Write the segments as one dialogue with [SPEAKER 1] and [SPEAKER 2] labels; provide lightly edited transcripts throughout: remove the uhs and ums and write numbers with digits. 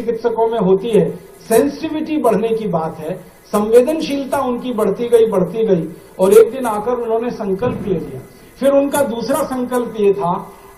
[SPEAKER 1] चिकित्सकों में होती है, सेंसिटिविटी बढ़ने की बात है, संवेदनशीलता उनकी बढ़ती गई और एक दिन आकर उन्होंने संकल्प ले लिया। फिर उनका दूसरा संकल्प ये था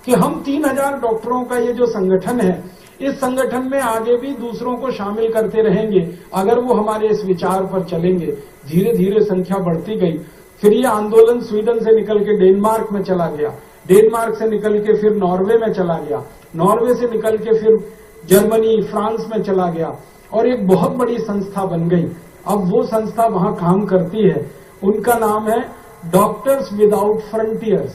[SPEAKER 1] कि हम 3000 डॉक्टरों का ये जो संगठन है, इस संगठन में आगे भी दूसरों को शामिल करते रहेंगे अगर वो हमारे इस विचार पर चलेंगे। धीरे धीरे संख्या बढ़ती गई। फिर ये आंदोलन स्वीडन से निकल के डेनमार्क में चला गया, डेनमार्क से निकल के फिर नॉर्वे में चला गया, नॉर्वे से निकल के फिर जर्मनी, फ्रांस में चला गया और एक बहुत बड़ी संस्था बन गई। अब वो संस्था वहां काम करती है, उनका नाम है डॉक्टर्स विदाउट फ्रंटियर्स।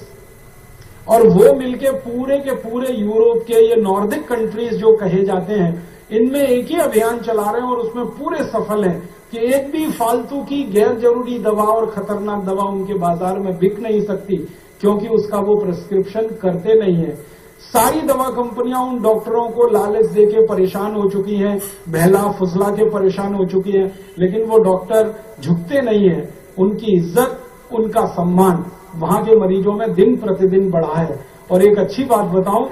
[SPEAKER 1] और वो मिलके पूरे के पूरे यूरोप के ये नॉर्डिक कंट्रीज जो कहे जाते हैं, इनमें एक ही अभियान चला रहे हैं और उसमें पूरे सफल हैं कि एक भी फालतू की गैर जरूरी दवा और खतरनाक दवा उनके बाजार में बिक नहीं सकती, क्योंकि उसका वो प्रिस्क्रिप्शन करते नहीं है। सारी दवा कंपनियां उन डॉक्टरों को लालच देके परेशान हो चुकी हैं, बहला फुसला के परेशान हो चुकी हैं, लेकिन वो डॉक्टर झुकते नहीं है। उनकी इज्जत, उनका सम्मान वहां के मरीजों में दिन प्रतिदिन बढ़ा है। और एक अच्छी बात बताऊं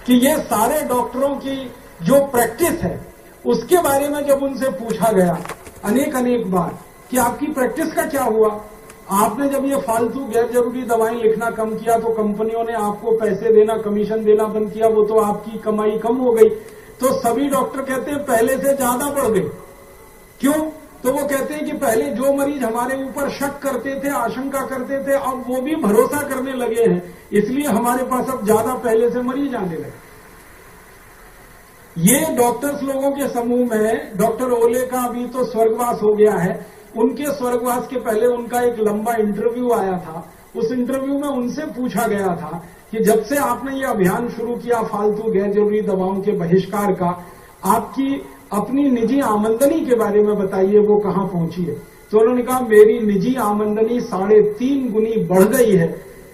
[SPEAKER 1] कि ये सारे डॉक्टरों की जो प्रैक्टिस है, उसके बारे में जब उनसे पूछा गया अनेक बार कि आपकी प्रैक्टिस का क्या हुआ, आपने जब ये फालतू गैर जरूरी दवाएं लिखना कम किया तो कंपनियों ने आपको पैसे देना, कमीशन देना बंद किया, वो तो आपकी कमाई कम हो गई। तो सभी डॉक्टर कहते हैं पहले से ज्यादा बढ़ गए। क्यों? तो वो कहते हैं कि पहले जो मरीज हमारे ऊपर शक करते थे, आशंका करते थे, अब वो भी भरोसा करने लगे हैं, इसलिए हमारे पास अब ज्यादा पहले से मरीज आने लगे। ये डॉक्टर्स लोगों के समूह में डॉक्टर ओले का अभी तो स्वर्गवास हो गया है। उनके स्वर्गवास के पहले उनका एक लंबा इंटरव्यू आया था। उस इंटरव्यू में उनसे पूछा गया था कि जब से आपने ये अभियान शुरू किया फालतू गैर जरूरी दवाओं के बहिष्कार का, आपकी अपनी निजी आमदनी के बारे में बताइए, वो कहां पहुंची है। तो उन्होंने कहा मेरी निजी आमदनी 3.5 गुनी बढ़ गई है,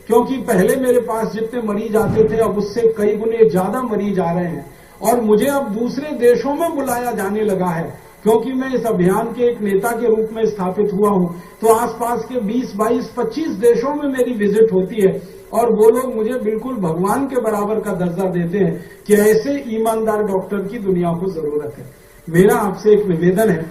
[SPEAKER 1] क्योंकि पहले मेरे पास जितने मरीज आते थे अब उससे कई गुने ज्यादा मरीज आ रहे हैं और मुझे अब दूसरे देशों में बुलाया जाने लगा है, क्योंकि मैं इस अभियान के एक नेता के रूप में स्थापित हुआ हूं। तो आसपास के 20, 22, 25 देशों में मेरी विजिट होती है और वो लोग मुझे बिल्कुल भगवान के बराबर का दर्जा देते हैं कि ऐसे ईमानदार डॉक्टर की दुनिया को जरूरत है। मेरा आपसे एक निवेदन है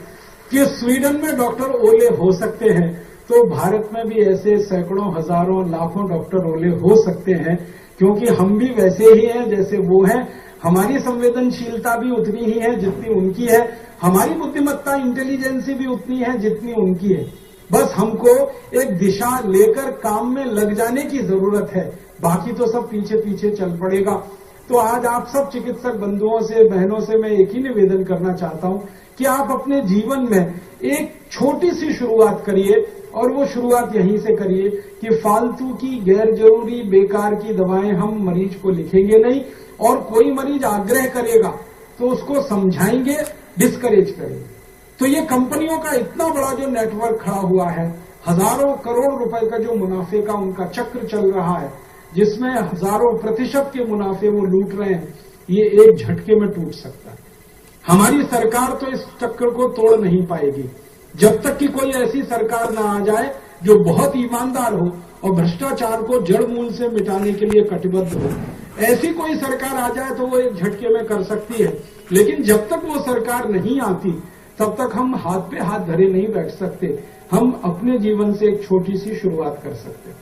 [SPEAKER 1] कि स्वीडन में डॉक्टर ओले हो सकते हैं, तो भारत में भी ऐसे सैकड़ों, हजारों, लाखों डॉक्टर ओले हो सकते हैं, क्योंकि हम भी वैसे ही हैं जैसे वो हैं। हमारी संवेदनशीलता भी उतनी ही है जितनी उनकी है, हमारी बुद्धिमत्ता, इंटेलिजेंसी भी उतनी है जितनी उनकी है। बस हमको एक दिशा लेकर काम में लग जाने की जरूरत है, बाकी तो सब पीछे पीछे चल पड़ेगा। तो आज आप सब चिकित्सक बंधुओं से, बहनों से मैं एक ही निवेदन करना चाहता हूं कि आप अपने जीवन में एक छोटी सी शुरुआत करिए और वो शुरुआत यहीं से करिए कि फालतू की गैर जरूरी बेकार की दवाएं हम मरीज को लिखेंगे नहीं, और कोई मरीज आग्रह करेगा तो उसको समझाएंगे, डिस्करेज करेंगे। तो ये कंपनियों का इतना बड़ा जो नेटवर्क खड़ा हुआ है, हजारों करोड़ रुपए का जो मुनाफे का उनका चक्र चल रहा है, जिसमें हजारों प्रतिशत के मुनाफे वो लूट रहे हैं, ये एक झटके में टूट सकता है। हमारी सरकार तो इस चक्र को तोड़ नहीं पाएगी जब तक कि कोई ऐसी सरकार ना आ जाए जो बहुत ईमानदार हो और भ्रष्टाचार को जड़ मूल से मिटाने के लिए कटिबद्ध हो। ऐसी कोई सरकार आ जाए तो वो एक झटके में कर सकती है, लेकिन जब तक वो सरकार नहीं आती तब तक हम हाथ पे हाथ धरे नहीं बैठ सकते। हम अपने जीवन से एक छोटी सी शुरुआत कर सकते हैं।